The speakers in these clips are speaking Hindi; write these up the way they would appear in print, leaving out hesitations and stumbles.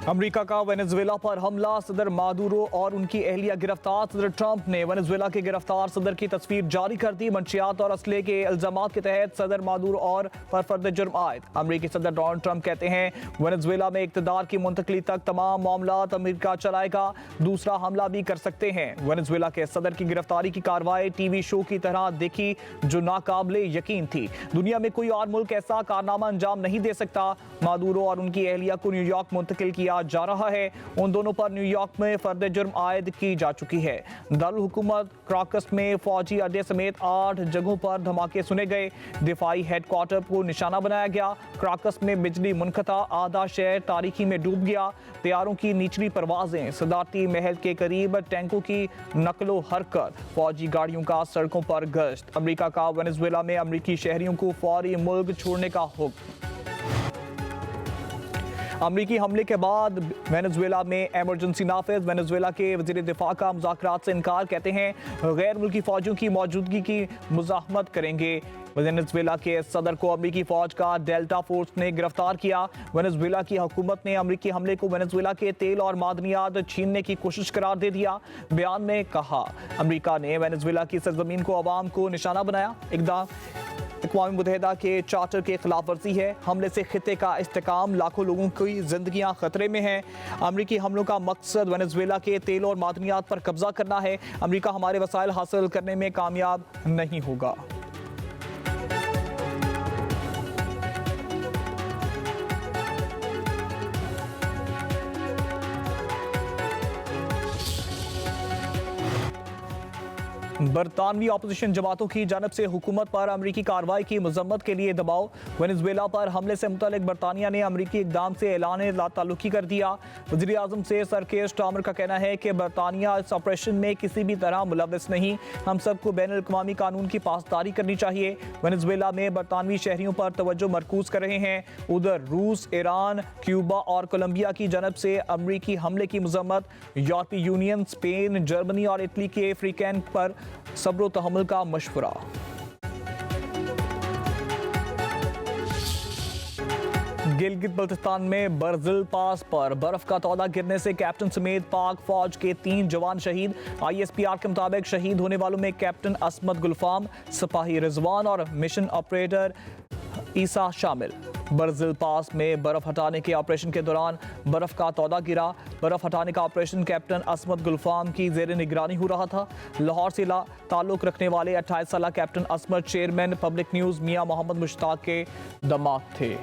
अमेरिका का वेनेजुएला पर हमला, सदर मादुरो और उनकी एहलिया गिरफ्तार। सदर ट्रंप ने वेनेजुएला के गिरफ्तार सदर की तस्वीर जारी कर दी। मंशियात और असले के इल्जामात के तहत सदर मादुरो और पर फर्द जुर्म आयद। अमेरिकी सदर डोनाल्ड ट्रंप कहते हैं वेनेजुएला में इक़्तिदार की मुंतकली तक तमाम मामलात अमेरिका चलाएगा, दूसरा हमला भी कर सकते हैं। वेनेजुएला के सदर की गिरफ्तारी की कार्रवाई टीवी शो की तरह देखी जो नाकाबिले यकीन थी। दुनिया में कोई और मुल्क ऐसा कारनामा अंजाम नहीं दे सकता। मादुरो और उनकी एहलिया को न्यूयॉर्क मुंतकिल किया जा रहा है। उन दोनों पर न्यूयॉर्क में फर्द जुर्म आयद की जा चुकी है। दारुल हुकूमत क्राकस में फौजी अड्डे समेत 8 जगहों पर धमाके सुने गए। दिफाई हेडक्वार्टर को निशाना बनाया गया। क्राकस में बिजली मुनक़ता, आधा शहर तारीकी में डूब गया। तैयारों की निचली परवाजें, सदारती महल के करीब टैंकों की नकलो हरकत, फौजी गाड़ियों का सड़कों पर गश्त। अमेरिका का वेनेजुएला में अमेरिकी शहरियों को फौरी मुल्क छोड़ने का हुक्म। अमरीकी हमले के बाद वेनेजुएला में एमरजेंसी नाफिज। वेनेजुएला के वज़ीर दिफा का मुज़ाकरात से इनकार, कहते हैं गैर मुल्की फौजियों की मौजूदगी की मुज़ाहमत करेंगे। वेनेजुएला के सदर को अमरीकी फौज का डेल्टा फोर्स ने गिरफ्तार किया। वेनेजुएला की हुकूमत ने अमरीकी हमले को वेनेजुएला के तेल और मादनियात छीनने की कोशिश करार दे दिया। बयान में कहा अमरीका ने वेनेजुएला की सरजमीन को अवाम को निशाना बनाया। इक़दाम अक़वाम मुत्तहिदा के चार्टर के खिलाफ वर्जी है। हमले से खित्ते का इस्तेकाम, लाखों लोगों की जिंदगियां खतरे में हैं। अमरीकी हमलों का मकसद वेनेजुएला के तेल और मादनियात पर कब्जा करना है। अमरीका हमारे वसाइल हासिल करने में कामयाब नहीं होगा। बरतानवी अपोजिशन जमातों की जानब से हुकूमत पर अमरीकी कार्रवाई की मजम्मत के लिए दबाव। वेनेजुएला पर हमले से मुतल्लिक बरतानिया ने अमरीकी इक़दाम से ऐलान लाताल्लुकी कर दिया। वज़ीर आज़म से सर केयर स्टार्मर का कहना है कि बरतानिया इस ऑपरेशन में किसी भी तरह मुलव्वस नहीं। हम सबको बैनुल अक़वामी कानून की पासदारी करनी चाहिए। वेनेजुएला में बरतानवी शहरियों पर तवज्जो मरकूज कर रहे हैं। उधर रूस, ईरान, क्यूबा और कोलंबिया की जानब से अमरीकी हमले की मजम्मत। यूरोपीय यूनियन, स्पेन, जर्मनी और इटली के फ्रीकैन पर सब्र तहम्मुल का मशवरा। गिलगित बल्तिस्तान में बरजिल पास पर बर्फ का तौदा गिरने से कैप्टन समेत पाक फौज के 3 जवान शहीद। ISPR के मुताबिक शहीद होने वालों में कैप्टन असमत गुलफाम, सिपाही रिजवान और मिशन ऑपरेटर ईसा शामिल। बरजिल पास में बर्फ हटाने के ऑपरेशन के दौरान बर्फ का तौदा गिरा। बर्फ हटाने का ऑपरेशन कैप्टन असमत गुलफाम की ज़ेर निगरानी हो रहा था। लाहौर से ताल्लुक़ रखने वाले 28 साला कैप्टन असमत चेयरमैन पब्लिक न्यूज़ मियाँ मोहम्मद मुश्ताक के दामाद थे।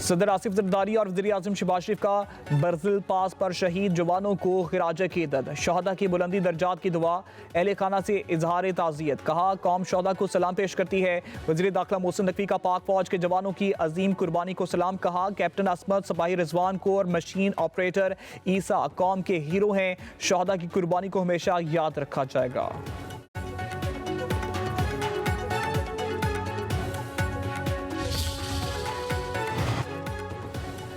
सदर आसिफ जरदारी और वज़ीर आज़म शहबाज शरीफ का बरजिल पास पर शहीद जवानों को खिराज अक़ीदत। शहदा की बुलंदी दर्जात की दुआ। अहले खाना से इजहार ताज़ियत, कहा कौम शहदा को सलाम पेश करती है। वज़ीर दाखिला मोहसिन नकवी का पाक फौज के जवानों की अजीम कुर्बानी को सलाम, कहा कैप्टन असमत, सिपाही रिजवान को और मशीन ऑपरेटर ईसा कौम के हीरो हैं। शहदा की कुर्बानी को हमेशा याद रखा जाएगा।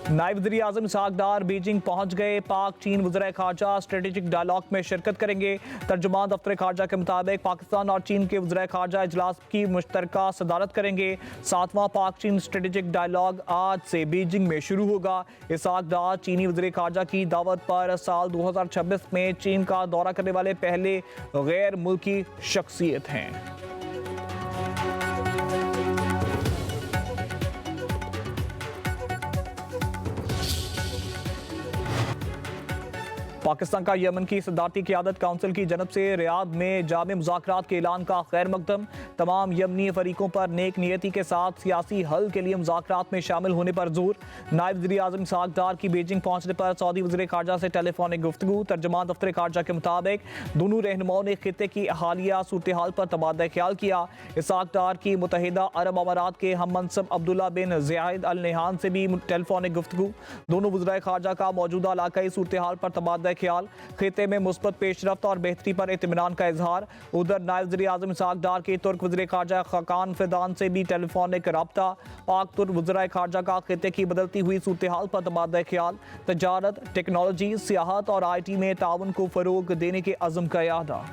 नायब वज़ीर आज़म इसहाक डार बीजिंग पहुंच गए। पाक चीन वज़ीर ख़ारजा स्ट्रेटेजिक डायलॉग में शिरकत करेंगे। तर्जुमान दफ्तर ख़ारजा के मुताबिक पाकिस्तान और चीन के वज़ीर ख़ारजा इजलास की मुश्तरका सदारत करेंगे। 7वां पाक चीन स्ट्रेटेजिक डायलॉग आज से बीजिंग में शुरू होगा। इसहाक डार चीनी वज़ीर ख़ारजा की दावत पर साल 2026 में चीन का दौरा करने वाले पहले गैर मुल्की शख्सियत हैं। पाकिस्तान का यमन की सदारती क़यादत काउंसिल की जनब से रियाद में जामे मुज़ाकरात के ऐलान का खैर मकदम। तमाम यमनी फरीकों पर नेक नियति के साथ सियासी हल के लिए मुज़ाकरात में शामिल होने पर जोर। नायब वज़ीर आज़म इसहाक डार की बीजिंग पहुंचने पर सऊदी वज़ीर ख़ारजा से टेलीफोनिक गुफ्तगू। तर्जुमान दफ्तर ख़ारजा के मुताबिक दोनों रहनुमाओं ने खित्ते की हालिया सूरत हाल पर तबादला ख्याल किया। इसहाक डार की मुत्तहिदा अरब अमारात के हम मनसब अब्दुल्ला बिन ज़ायद अल नहयान से भी टेलीफोनिक गुफ्तगू। दोनों वज़ीर ख़ारजा का मौजूदा इलाकाई सूरत हाल पर तबादला ख्याल। खित्ते में मुस्बत पेशरफ्त और बेहतरी पर इत्मीनान का इजहार। उधर नायब वज़ीर आज़म इसहाक डार के तुर्क वज़ीर ख़ारजा खाकान फिदान से भी टेलीफोनिक रब्ता। पाक तुर्क वज़ीर ख़ारजा का खित्ते की बदलती हुई सूरत हाल पर तबादला ख्याल। तजारत, टेक्नोलॉजी, सियाहत और IT में ताउन को फ़रोग़ देने के अज़्म का इआदा।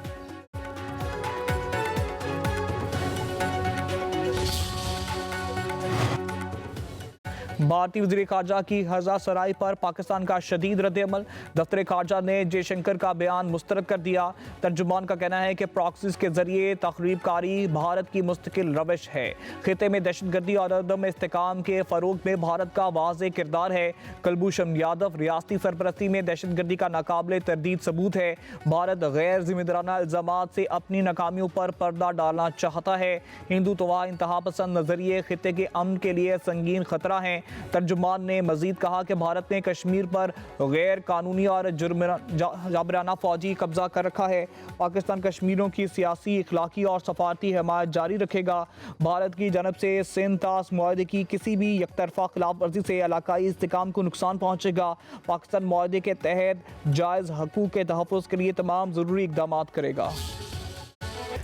भारतीय वज़ीर ख़ारजा की हज़ा सराय पर पाकिस्तान का शदीद रद्द-ए-अमल। दफ्तर ख़ारजा ने जयशंकर का बयान मुस्तरद कर दिया। तर्जुमान का कहना है कि प्रॉक्सीज के जरिए तखरीबकारी भारत की मुस्तकिल रविश है। खिते में दहशतगर्दी और अदम इस्तेकाम के फ़रोग में भारत का वाज़ेह किरदार है। कुलभूषण यादव रियासती सरपरस्ती में दहशतगर्दी का नाकाबिले तरदीद सबूत है। भारत गैर जिम्मेदाराना इल्ज़ामात से अपनी नाकामियों पर पर्दा डालना चाहता है। हिंदुत्व इंतहा पसंद नजरिए खिते के अमन के लिए संगीन खतरा है। तर्जुमान ने मजीद कहा कि भारत ने कश्मीर पर गैर कानूनी और जाबराना फौजी कब्जा कर रखा है। पाकिस्तान कश्मीरियों की सियासी, इखलाकी और सफारती हमायत जारी रखेगा। भारत की जानब से सिंध तास मुआहदे की किसी भी एकतरफा खिलाफ वर्जी से इलाकाई इस्तेकाम को नुकसान पहुँचेगा। पाकिस्तान मुआहदे के तहत जायज़ हकूक़ के तहफ़्फ़ुज़ के लिए तमाम ज़रूरी इक़दाम करेगा।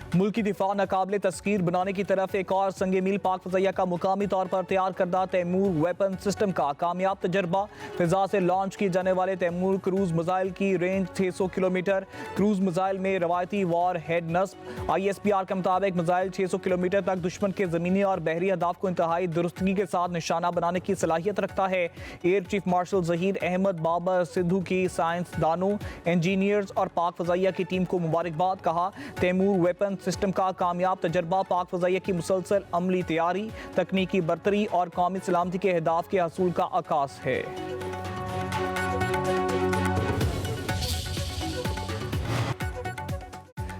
मुल्क की दिफा नाकाबिले तस्कीर बनाने की तरफ एक और संगे मील पाक फ़ज़ाइया का मुकामी तौर पर तैयार करदा तैमूर वेपन सिस्टम का कामयाब तजर्बा। फ़िज़ा से लॉन्च किए जाने वाले तैमूर क्रूज़ मिसाइल की रेंज 600 किलोमीटर। क्रूज़ मिसाइल में रवायती वॉर हेड नस्ब। ISPR के मुताबिक मिसाइल 600 किलोमीटर तक दुश्मन के ज़मीनी और बहरी अहदाफ को इंतहाई दुरुस्तगी के साथ निशाना बनाने की सलाहियत रखता है। Air chief marshal Zaheer Ahmed Babar Sidhu की साइंसदानों, इंजीनियर्स और पाक फ़ज़ाइया की टीम को मुबारकबाद। कहा, तैमूर वेपन सिस्टम का कामयाब तजर्बा पाक फ़ज़ाइया की मुसलसल अमली तैयारी, तकनीकी बरतरी और कौमी सलामती के अहदाफ के हसूल का आकाश है।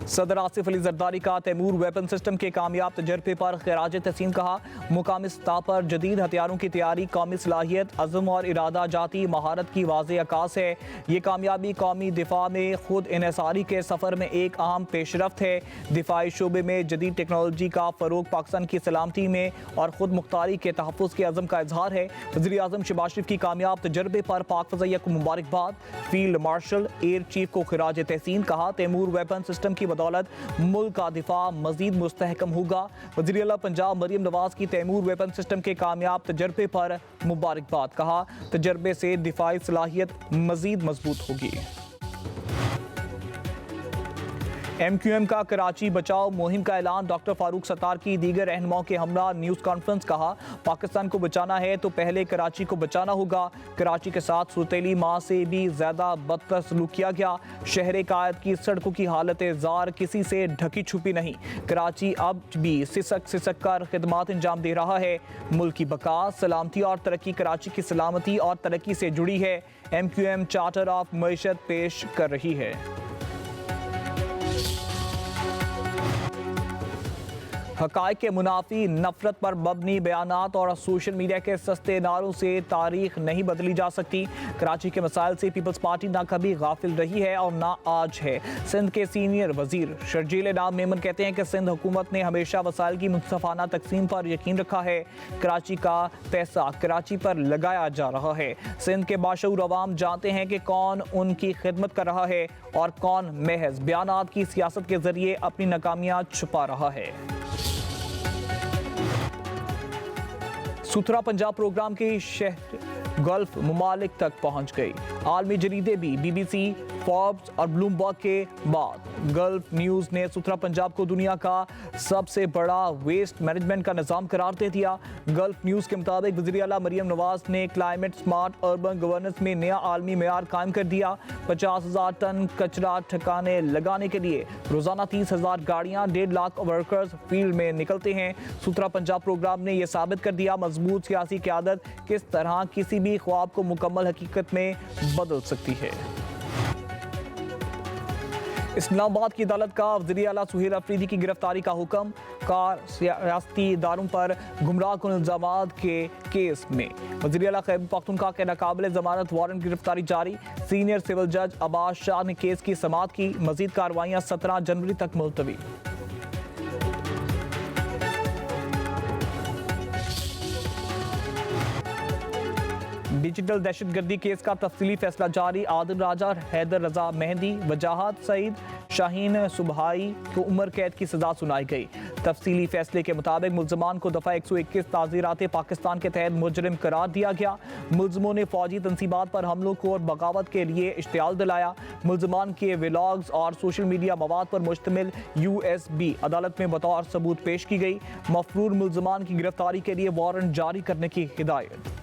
सदर आसिफ अली जरदारी का तैमूर वेपन सिस्टम के कामयाब तजर्बे पर खिराज तहसीन। कहा, मुकामी सतह पर जदीद हथियारों की तैयारी कौमी सलाहियत, अज़म और इरादा जाती महारत की वाज़ेह अकास है। ये कामयाबी कौमी दिफा में खुद इन्हिसारी के सफ़र में एक अहम पेशरफ्त है। दिफाई शोबे में जदीद टेक्नोलॉजी का फ़रोग पाकिस्तान की सलामती में और ख़ुद मुख्तारी के तहफ़्फ़ुज़ के अज़म का इजहार है। वज़ीर आज़म शहबाज शरीफ की कामयाब तजर्बे पर पाक फ़ज़ाइया को मुबारकबाद। फील्ड मार्शल एयर चीफ को खिराज तहसीन। कहा, तैमूर वेपन सिस्टम की बदौलत मुल्क का दिफा मजीद मुस्तहकम होगा। वज़ीर आला पंजाब मरियम नवाज की तैमूर वेपन सिस्टम के कामयाब तजर्बे पर मुबारकबाद। कहा, तजर्बे से दिफाई सलाहियत मजीद मजबूत होगी। MQM का कराची बचाओ मुहिम का ऐलान। डॉक्टर फारूक सत्तार की दीगर रहनुमाओं के हमरा न्यूज़ कॉन्फ्रेंस। कहा, पाकिस्तान को बचाना है तो पहले कराची को बचाना होगा। कराची के साथ सुतेली माह से भी ज़्यादा बदतर सलूक किया गया। शहर कायद की सड़कों की हालत ज़ार किसी से ढकी छुपी नहीं। कराची अब भी सिसक कर खिदमात अंजाम दे रहा है। मुल्क की बका, सलामती और तरक्की कराची की सलामती और तरक्की से जुड़ी है। MQM चार्टर ऑफ मईशत पेश कर रही है। हक़ाइक़ के मुनाफी, नफरत पर मबनी बयानात और सोशल मीडिया के सस्ते नारों से तारीख नहीं बदली जा सकती। कराची के मसाइल से पीपल्स पार्टी ना कभी गाफिल रही है और ना आज है। सिंध के सीनियर वजीर शर्जील नाम मेमन कहते हैं कि सिंध हुकूमत ने हमेशा वसाइल की मुनसफाना तकसीम पर यकीन रखा है। कराची का पैसा कराची पर लगाया जा रहा है। सिंध के बाशऊर अवाम जानते हैं कि कौन उनकी खिदमत कर रहा है और कौन महज बयानात की सियासत के जरिए अपनी नाकामियाँ छुपा रहा है। सुथरा पंजाब प्रोग्राम की शहर गल्फ ममालिक तक पहुंच गई। आलमी जरीदे भी BBC, फोर्ब्स और ब्लूमबर्ग के बाद गल्फ न्यूज़ ने सुथरा पंजाब को दुनिया का सबसे बड़ा वेस्ट मैनेजमेंट का निज़ाम करार दे दिया। गल्फ न्यूज़ के मुताबिक वज़ीर आला मरियम नवाज ने क्लाइमेट स्मार्ट अर्बन गवर्नेंस में नया आलमी मेयार कायम कर दिया। 50,000 टन कचरा ठिकाने लगाने के लिए रोज़ाना 30,000 गाड़ियाँ, 1.5 लाख वर्कर्स फील्ड में निकलते हैं। सुथरा पंजाब प्रोग्राम ने यह साबित कर दिया मजबूत सियासी क़यादत किस तरह किसी भी ख्वाब को मुकम्मल हकीकत में बदल सकती है। इस्लामाबाद की अदालत का वज़ीर आला सुहेल अफरीदी की गिरफ्तारी का हुक्म। कार सियासती इदारों पर गुमराहकुन इल्ज़ामात के केस में वज़ीर आला खैबर पख्तूनख्वा के नाकाबिले ज़मानत वारंट गिरफ्तारी जारी। सीनियर सिविल जज अब्बास शाह ने केस की समाअत की। मज़ीद कार्रवाइयाँ 17 जनवरी तक मुलतवी। डिजिटल दहशतगर्दी केस का तफसीली फैसला जारी। आदिल राजा, हैदर रजा मेहंदी, वजाहत सईद, शाहीन सुबहाई को उम्र कैद की सजा सुनाई गई। तफसीली फैसले के मुताबिक मुल्ज़मान को दफ़ा 121 ताज़ीरात पाकिस्तान के तहत मुजरिम करार दिया गया। मुल्ज़मों ने फौजी तंसीबात पर हमलों को और बगावत के लिए इश्तियाल दिलाया। मुल्ज़मान के व्लॉग्स और सोशल मीडिया मवाद पर मुश्तमिल USB अदालत में बतौर सबूत पेश की गई। मफरूर मुल्ज़मान की गिरफ्तारी के लिए वारंट जारी करने की हिदायत।